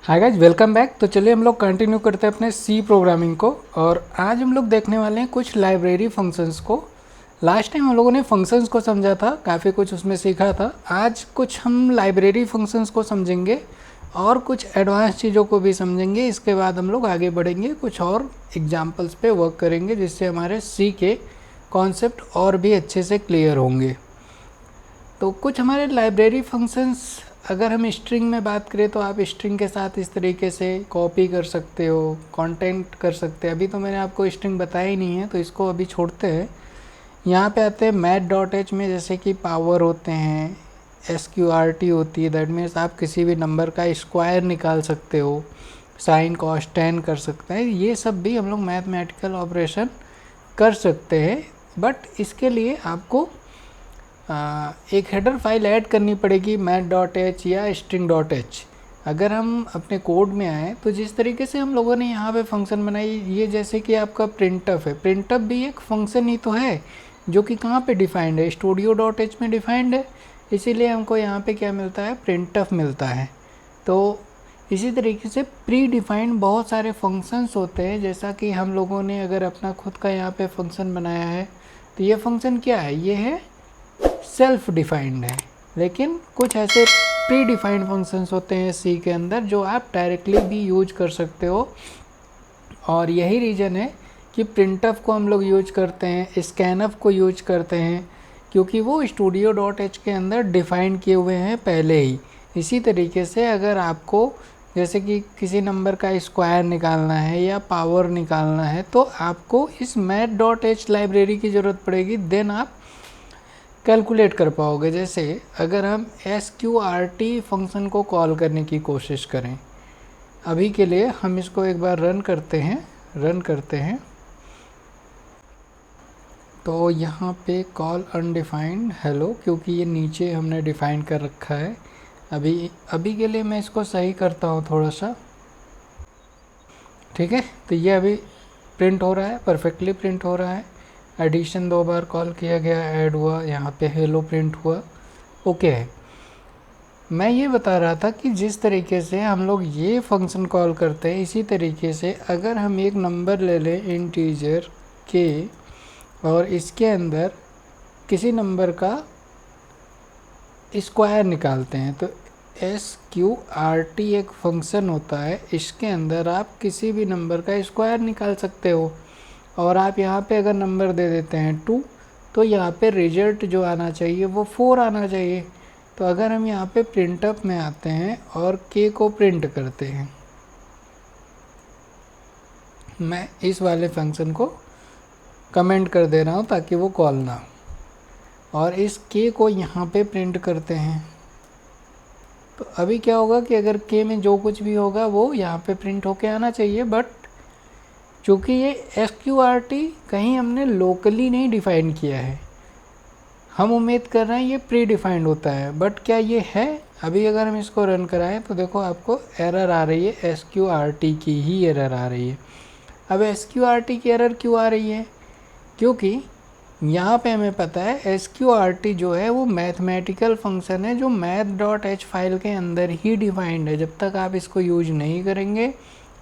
Hi guys, welcome back. तो चलिए हम लोग कंटिन्यू करते हैं अपने सी प्रोग्रामिंग को। और आज हम लोग देखने वाले हैं कुछ लाइब्रेरी फंक्शंस को। लास्ट टाइम हम लोगों ने फंक्शंस को समझा था, काफ़ी कुछ उसमें सीखा था। आज कुछ हम लाइब्रेरी फंक्शंस को समझेंगे और कुछ एडवांस चीज़ों को भी समझेंगे। इसके बाद हम लोग आगे बढ़ेंगे, कुछ और एग्जाम्पल्स पे वर्क करेंगे जिससे हमारे सी के कॉन्सेप्ट और भी अच्छे से क्लियर होंगे। तो कुछ हमारे लाइब्रेरी फंक्शंस, अगर हम स्ट्रिंग में बात करें तो आप स्ट्रिंग के साथ इस तरीके से कॉपी कर सकते हो, कंटेंट कर सकते हैं। अभी तो मैंने आपको स्ट्रिंग बताया ही नहीं है, तो इसको अभी छोड़ते हैं। यहाँ पे आते हैं math.h में, जैसे कि पावर होते हैं, sqrt होती है, दैट मीन्स आप किसी भी नंबर का स्क्वायर निकाल सकते हो, साइन कॉस टेन कर सकते हैं। ये सब भी हम लोग मैथमेटिकल ऑपरेशन कर सकते हैं, बट इसके लिए आपको एक हेडर फाइल ऐड करनी पड़ेगी math.h या string.h। अगर हम अपने कोड में आए तो जिस तरीके से हम लोगों ने यहाँ पे फंक्शन बनाई, ये जैसे कि आपका printf है, printf भी एक फंक्शन ही तो है जो कि कहाँ पे डिफाइंड है, studio.h में डिफाइंड है। इसीलिए हमको यहाँ पे क्या मिलता है, printf मिलता है। तो इसी तरीके से प्री डिफाइंड बहुत सारे फंक्शंस होते हैं। जैसा कि हम लोगों ने अगर अपना खुद का यहाँ पे फंक्शन बनाया है, तो ये फंक्शन क्या है, ये है सेल्फ डिफाइंड है। लेकिन कुछ ऐसे प्री डिफाइंड फंक्शंस होते हैं सी के अंदर जो आप डायरेक्टली भी यूज कर सकते हो। और यही रीज़न है कि प्रिंटफ को हम लोग यूज करते हैं, स्कैनफ को यूज करते हैं, क्योंकि वो studio.h के अंदर डिफाइन किए हुए हैं पहले ही। इसी तरीके से अगर आपको जैसे कि किसी नंबर का स्क्वायर निकालना है या पावर निकालना है, तो आपको इस math.h लाइब्रेरी की ज़रूरत पड़ेगी, देन आप कैलकुलेट कर पाओगे। जैसे अगर हम sqrt फंक्शन को कॉल करने की कोशिश करें, अभी के लिए हम इसको एक बार रन करते हैं। तो यहाँ पे कॉल अनडिफाइंड हेलो, क्योंकि ये नीचे हमने डिफाइन कर रखा है। अभी के लिए मैं इसको सही करता हूँ थोड़ा सा, ठीक है। तो ये अभी प्रिंट हो रहा है, परफेक्टली प्रिंट हो रहा है। एडिशन 2 बार कॉल किया गया, ऐड हुआ, यहाँ पे हेलो प्रिंट हुआ, ओके है। मैं ये बता रहा था कि जिस तरीके से हम लोग ये फंक्शन कॉल करते हैं, इसी तरीके से अगर हम एक नंबर ले लें इंटीजर के और इसके अंदर किसी नंबर का स्क्वायर निकालते हैं, तो sqrt एक फंक्शन होता है, इसके अंदर आप किसी भी नंबर का स्क्वायर निकाल सकते हो। और आप यहाँ पे अगर नंबर दे देते हैं 2, तो यहाँ पे रिजल्ट जो आना चाहिए वो 4 आना चाहिए। तो अगर हम यहाँ पे प्रिंटअप में आते हैं और k को प्रिंट करते हैं, मैं इस वाले फंक्शन को कमेंट कर दे रहा हूँ ताकि वो कॉल ना हो, और इस k को यहाँ पे प्रिंट करते हैं, तो अभी क्या होगा कि अगर k में जो कुछ भी होगा वो यहाँ पे प्रिंट होके आना चाहिए। बट चूँकि ये sqrt कहीं हमने लोकली नहीं डिफ़ाइन किया है, हम उम्मीद कर रहे हैं ये प्री डिफाइंड होता है, बट क्या ये है? अभी अगर हम इसको रन कराएं तो देखो आपको एरर आ रही है, sqrt की ही एरर आ रही है। अब sqrt की एरर क्यों आ रही है? क्योंकि यहाँ पे हमें पता है sqrt जो है वो मैथमेटिकल फंक्शन है जो math.h फाइल के अंदर ही डिफाइंड है। जब तक आप इसको यूज नहीं करेंगे,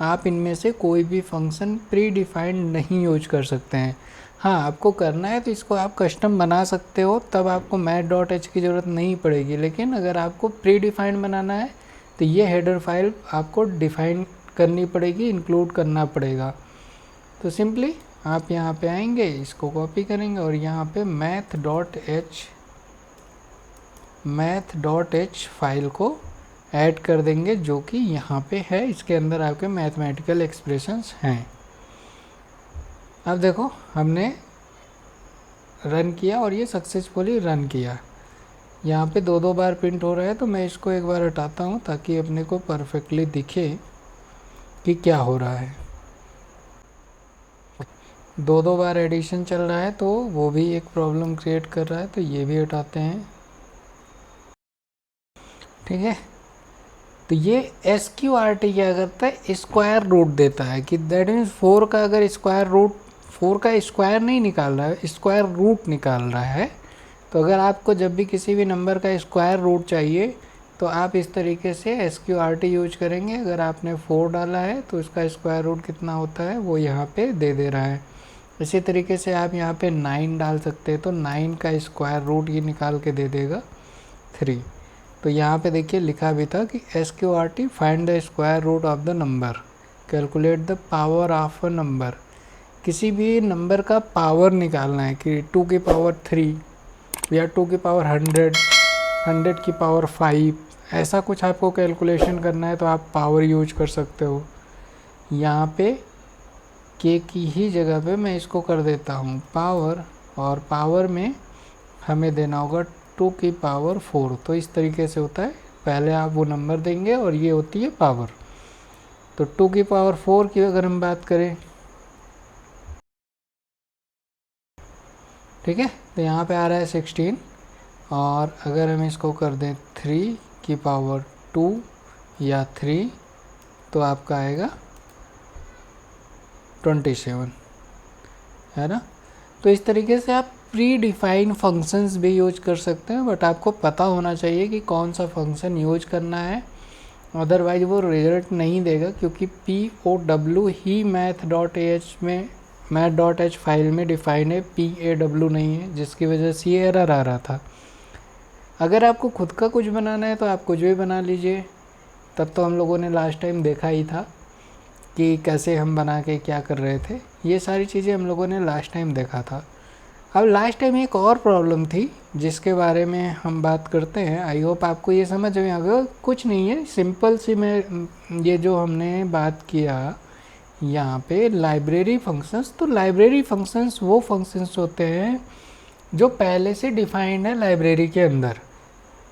आप इनमें से कोई भी फंक्शन प्री डिफाइंड नहीं यूज कर सकते हैं। हाँ, आपको करना है तो इसको आप कस्टम बना सकते हो, तब आपको math.h की ज़रूरत नहीं पड़ेगी। लेकिन अगर आपको प्री डिफाइंड बनाना है तो ये हेडर फाइल आपको डिफाइन करनी पड़ेगी, इंक्लूड करना पड़ेगा। तो सिंपली आप यहाँ पे आएंगे, इसको कॉपी करेंगे और यहाँ पे math.h फाइल को ऐड कर देंगे, जो कि यहाँ पे है। इसके अंदर आपके मैथमेटिकल एक्सप्रेशंस हैं। अब देखो हमने रन किया और ये सक्सेसफुली रन किया। यहाँ पे 2 बार प्रिंट हो रहा है, तो मैं इसको एक बार हटाता हूँ ताकि अपने को परफेक्टली दिखे कि क्या हो रहा है। 2 बार एडिशन चल रहा है तो वो भी एक प्रॉब्लम क्रिएट कर रहा है, तो ये भी हटाते हैं, ठीक है। तो ये sqrt क्या करता है, स्क्वायर रूट देता है, कि दैट मीन्स 4 का अगर स्क्वायर रूट, 4 का स्क्वायर नहीं निकाल रहा है, स्क्वायर रूट निकाल रहा है, तो तो अगर आपको जब भी किसी भी नंबर का स्क्वायर रूट चाहिए तो आप इस तरीके से SQRT यूज करेंगे। अगर आपने 4 डाला है तो इसका स्क्वायर रूट कितना होता है वो यहाँ पे दे रहा है। इसी तरीके से आप यहाँ पे 9 डाल सकते हैं तो 9 का स्क्वायर रूट ये निकाल के दे देगा 3। तो यहाँ पे देखिए लिखा भी था कि SQRT find the square root of the number, calculate the power of a number. किसी भी नंबर का पावर निकालना है कि 2 की पावर 3 या 2 की पावर 100, 100 की पावर 5, ऐसा कुछ आपको कैलकुलेशन करना है तो आप पावर यूज कर सकते हो। यहाँ पे के की ही जगह पे मैं इसको कर देता हूँ पावर, और पावर में हमें देना होगा 2 की पावर 4। तो इस तरीके से होता है, पहले आप वो नंबर देंगे और ये होती है पावर। तो 2 की पावर 4 की अगर हम बात करें, ठीक है, तो यहाँ पे आ रहा है 16, और अगर हम इसको कर दें 3 की पावर 2 या 3 तो आपका आएगा 27, है ना। तो इस तरीके से आप प्री डिफाइंड फंक्शंस भी यूज कर सकते हैं, बट आपको पता होना चाहिए कि कौन सा फंक्शन यूज करना है, अदरवाइज वो रिजल्ट नहीं देगा, क्योंकि POW ही math.h फाइल में डिफाइन है, PAW नहीं है, जिसकी वजह से ये एरर आ रहा था। अगर आपको खुद का कुछ बनाना है तो आप कुछ भी बना लीजिए। तब तो हम लोगों ने लास्ट टाइम देखा ही था कि कैसे हम बना के क्या कर रहे थे, ये सारी चीज़ें हम लोगों ने लास्ट टाइम देखा था। अब लास्ट टाइम एक और प्रॉब्लम थी जिसके बारे में हम बात करते हैं। आई होप आपको ये समझ में आ गया। कुछ नहीं है, सिंपल सी मैं ये जो हमने बात किया यहाँ पे लाइब्रेरी फंक्शंस, तो लाइब्रेरी फंक्शंस वो फंक्शंस होते हैं जो पहले से डिफाइंड है लाइब्रेरी के अंदर,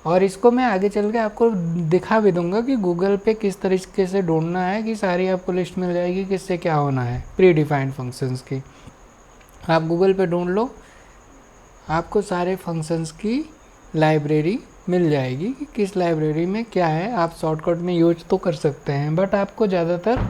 और इसको मैं आगे चल के आपको दिखा भी दूंगा कि गूगल पे किस तरीके से ढूंढना है, कि सारी आपको लिस्ट मिल जाएगी किससे क्या होना है प्री डिफाइंड फंक्शंस की। आप गूगल पे ढूंढ लो, आपको सारे फंक्शंस की लाइब्रेरी मिल जाएगी कि किस लाइब्रेरी में क्या है। आप शॉर्टकट में यूज तो कर सकते हैं, बट आपको ज़्यादातर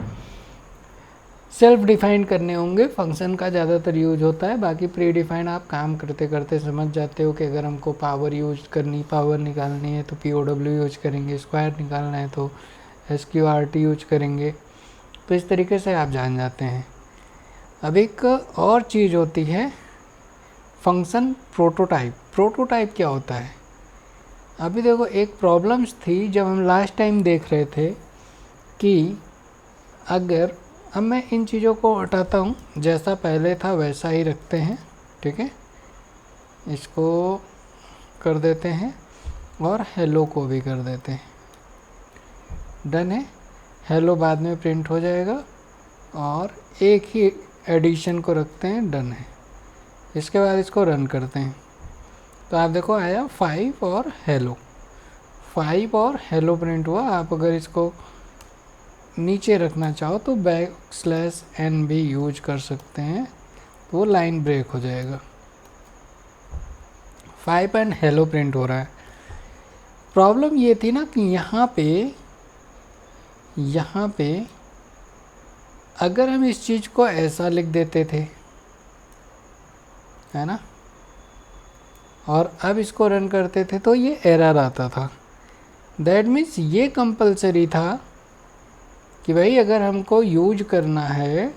सेल्फ डिफाइंड करने होंगे, फंक्शन का ज़्यादातर यूज होता है। बाकी प्री डिफाइंड आप काम करते करते समझ जाते हो कि अगर हमको पावर यूज करनी, पावर निकालनी है तो POW यूज करेंगे, स्क्वायर निकालना है तो SQRT यूज करेंगे। तो इस तरीके से आप जान जाते हैं। अब एक और चीज़ होती है फंक्शन प्रोटोटाइप। प्रोटोटाइप क्या होता है? अभी देखो, एक प्रॉब्लम्स थी जब हम लास्ट टाइम देख रहे थे कि अगर, अब मैं इन चीज़ों को हटाता हूँ, जैसा पहले था वैसा ही रखते हैं, ठीक है। इसको कर देते हैं और हेलो को भी कर देते हैं, डन है। हेलो बाद में प्रिंट हो जाएगा, और एक ही एडिशन को रखते हैं, डन है। इसके बाद इसको रन करते हैं तो आप देखो आया 5 और हेलो, 5 और हेलो प्रिंट हुआ। आप अगर इसको नीचे रखना चाहो तो \n भी यूज कर सकते हैं, तो वो लाइन ब्रेक हो जाएगा। 5 एंड हेलो प्रिंट हो रहा है। प्रॉब्लम ये थी ना कि यहाँ पे अगर हम इस चीज़ को ऐसा लिख देते थे, है ना, और अब इसको रन करते थे तो ये एरर आता था। दैट मीन्स ये कंपलसरी था कि भाई अगर हमको यूज करना है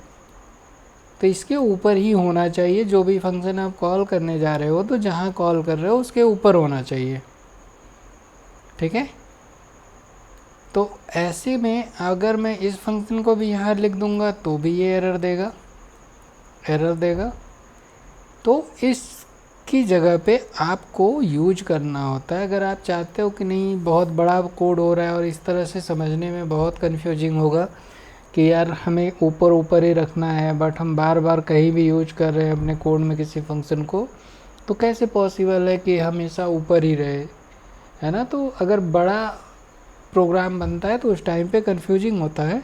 तो इसके ऊपर ही होना चाहिए। जो भी फंक्शन आप कॉल करने जा रहे हो तो जहाँ कॉल कर रहे हो उसके ऊपर होना चाहिए, ठीक है। तो ऐसे में अगर मैं इस फंक्शन को भी यहाँ लिख दूंगा तो भी ये एरर देगा। तो इसकी जगह पे आपको यूज करना होता है। अगर आप चाहते हो कि नहीं बहुत बड़ा कोड हो रहा है और इस तरह से समझने में बहुत कन्फ्यूजिंग होगा कि यार हमें ऊपर ही रखना है, बट हम बार बार कहीं भी यूज कर रहे हैं अपने कोड में किसी फंक्शन को, तो कैसे पॉसिबल है कि हमेशा ऊपर ही रहे, है ना। तो अगर बड़ा प्रोग्राम बनता है तो उस टाइम पे कन्फ्यूजिंग होता है।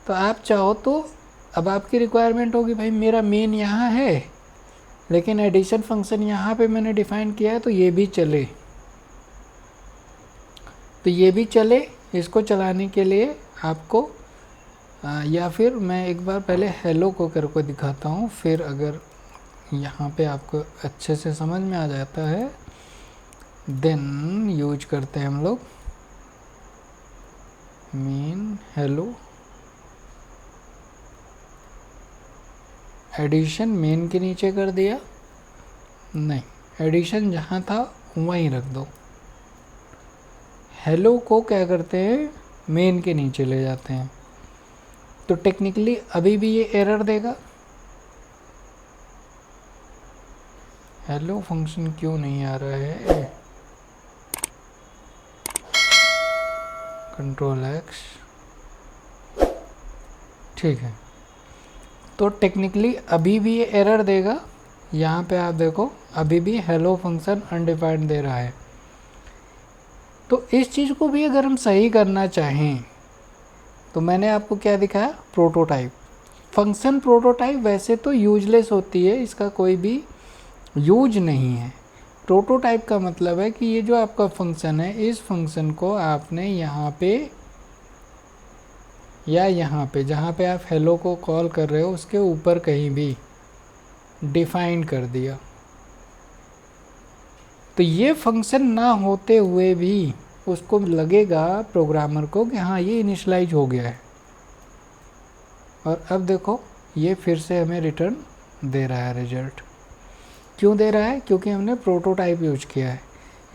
तो आप चाहो तो अब आपकी रिक्वायरमेंट होगी भाई मेरा मेन यहाँ है लेकिन एडिशन फंक्शन यहाँ पे मैंने डिफाइन किया है तो ये भी चले। इसको चलाने के लिए आपको या फिर मैं एक बार पहले हेलो को करके दिखाता हूँ, फिर अगर यहाँ पे आपको अच्छे से समझ में आ जाता है देन यूज करते हैं हम लोग मेन हेलो एडिशन। मेन के नीचे कर दिया, नहीं, एडिशन जहाँ था वहीं रख दो। हेलो को क्या करते हैं, मेन के नीचे ले जाते हैं। तो टेक्निकली अभी भी ये एरर देगा, हेलो फंक्शन क्यों नहीं आ रहा है। कंट्रोल एक्स, ठीक है। तो टेक्निकली अभी भी ये एरर देगा। यहाँ पे आप देखो अभी भी हेलो फंक्शन अनडिफाइंड दे रहा है। तो इस चीज़ को भी अगर हम सही करना चाहें तो मैंने आपको क्या दिखाया, प्रोटोटाइप फंक्शन। प्रोटोटाइप वैसे तो यूजलेस होती है, इसका कोई भी यूज नहीं है। प्रोटोटाइप का मतलब है कि ये जो आपका फंक्शन है, इस फंक्शन को आपने यहाँ पे या यहाँ पे, जहाँ पे आप हेलो को कॉल कर रहे हो उसके ऊपर कहीं भी डिफाइन कर दिया। तो ये फंक्शन ना होते हुए भी उसको लगेगा प्रोग्रामर को कि हाँ ये इनिशियलाइज हो गया है। और अब देखो ये फिर से हमें रिटर्न दे रहा है रिजल्ट। क्यों दे रहा है, क्योंकि हमने प्रोटोटाइप यूज किया है।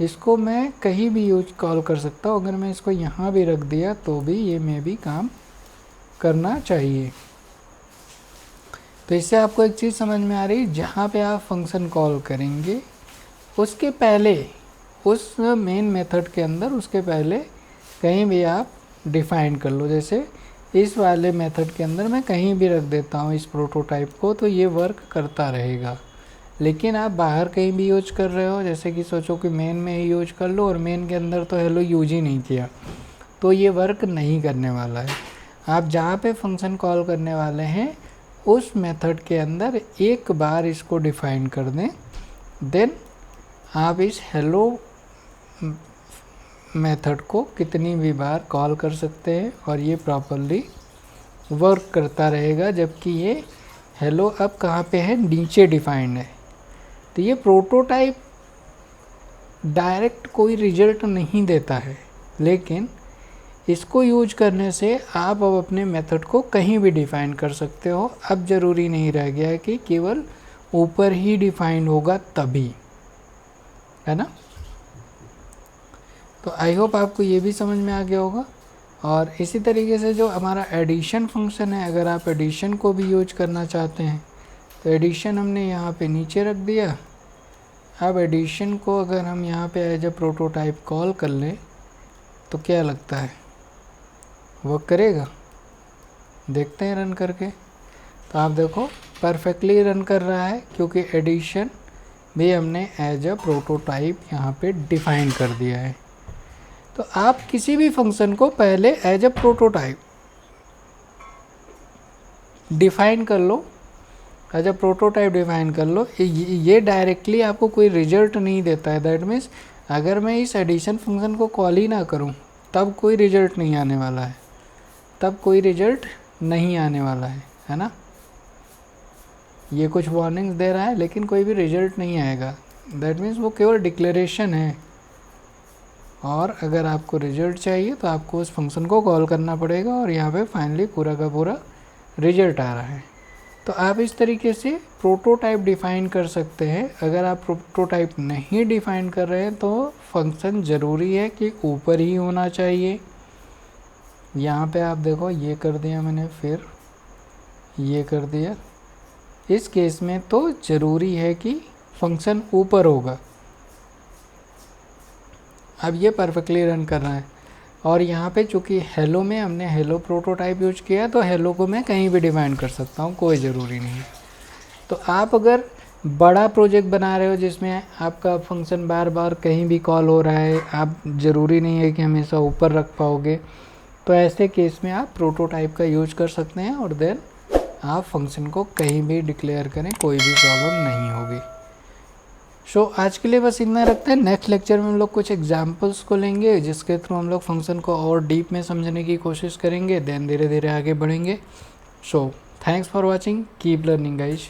इसको मैं कहीं भी यूज कॉल कर सकता हूँ। अगर मैं इसको यहाँ भी रख दिया तो भी ये में भी काम करना चाहिए। तो इससे आपको एक चीज़ समझ में आ रही, जहाँ पे आप फंक्शन कॉल करेंगे उसके पहले, उस मेन मेथड के अंदर उसके पहले कहीं भी आप डिफ़ाइन कर लो। जैसे इस वाले मेथड के अंदर मैं कहीं भी रख देता हूँ इस प्रोटोटाइप को, तो ये वर्क करता रहेगा। लेकिन आप बाहर कहीं भी यूज कर रहे हो, जैसे कि सोचो कि मेन में ही यूज कर लो और मेन के अंदर तो हेलो यूज ही नहीं किया, तो ये वर्क नहीं करने वाला है। आप जहाँ पे फंक्शन कॉल करने वाले हैं उस मेथड के अंदर एक बार इसको डिफ़ाइन कर दें, देन आप इस हेलो मेथड को कितनी भी बार कॉल कर सकते हैं और ये प्रॉपरली वर्क करता रहेगा। जबकि ये हेलो अब कहाँ पे है, नीचे डिफाइंड है। तो ये प्रोटोटाइप डायरेक्ट कोई रिजल्ट नहीं देता है, लेकिन इसको यूज करने से आप अब अपने मेथड को कहीं भी डिफ़ाइन कर सकते हो। अब ज़रूरी नहीं रह गया है कि केवल ऊपर ही डिफ़ाइन होगा तभी, है ना। तो आई होप आपको ये भी समझ में आ गया होगा। और इसी तरीके से जो हमारा एडिशन फंक्शन है, अगर आप एडिशन को भी यूज करना चाहते हैं तो एडिशन हमने यहाँ पे नीचे रख दिया। अब एडिशन को अगर हम यहाँ पे एज ए प्रोटोटाइप कॉल कर लें तो क्या लगता है, वर्क करेगा? देखते हैं रन करके। तो आप देखो परफेक्टली रन कर रहा है, क्योंकि एडिशन भी हमने एज अ प्रोटोटाइप यहाँ पे डिफ़ाइन कर दिया है। तो आप किसी भी फंक्शन को पहले एज अ प्रोटोटाइप डिफ़ाइन कर लो, एज अ प्रोटोटाइप डिफ़ाइन कर लो। ये डायरेक्टली आपको कोई रिजल्ट नहीं देता है। दैट मीन्स अगर मैं इस एडिशन फंक्शन को कॉल ही ना करूँ तब कोई रिजल्ट नहीं आने वाला है, तब कोई रिजल्ट नहीं आने वाला है ना। ये कुछ वार्निंग्स दे रहा है लेकिन कोई भी रिजल्ट नहीं आएगा। दैट मीन्स वो केवल डिक्लेरेशन है। और अगर आपको रिजल्ट चाहिए तो आपको उस फंक्शन को कॉल करना पड़ेगा और यहाँ पे फाइनली पूरा का पूरा रिजल्ट आ रहा है। तो आप इस तरीके से प्रोटोटाइप डिफ़ाइन कर सकते हैं। अगर आप प्रोटोटाइप नहीं डिफ़ाइन कर रहे हैं तो फंक्शन ज़रूरी है कि ऊपर ही होना चाहिए। यहाँ पे आप देखो ये कर दिया मैंने, फिर ये कर दिया। इस केस में तो ज़रूरी है कि फंक्शन ऊपर होगा। अब ये परफेक्टली रन कर रहा है। और यहाँ पे चूँकि हेलो में हमने हेलो प्रोटोटाइप यूज किया तो हेलो को मैं कहीं भी डिफाइन कर सकता हूँ, कोई ज़रूरी नहीं है। तो आप अगर बड़ा प्रोजेक्ट बना रहे हो जिसमें आपका फंक्शन बार बार कहीं भी कॉल हो रहा है, आप ज़रूरी नहीं है कि हमेशा ऊपर रख पाओगे, तो ऐसे केस में आप प्रोटोटाइप का यूज कर सकते हैं और देन आप फंक्शन को कहीं भी डिक्लेयर करें, कोई भी प्रॉब्लम नहीं होगी। सो आज के लिए बस इतना रखते हैं। नेक्स्ट लेक्चर में हम लोग कुछ एग्जांपल्स को लेंगे जिसके थ्रू हम लोग फंक्शन को और डीप में समझने की कोशिश करेंगे, देन धीरे धीरे आगे बढ़ेंगे। So thanks for watching, keep learning guys.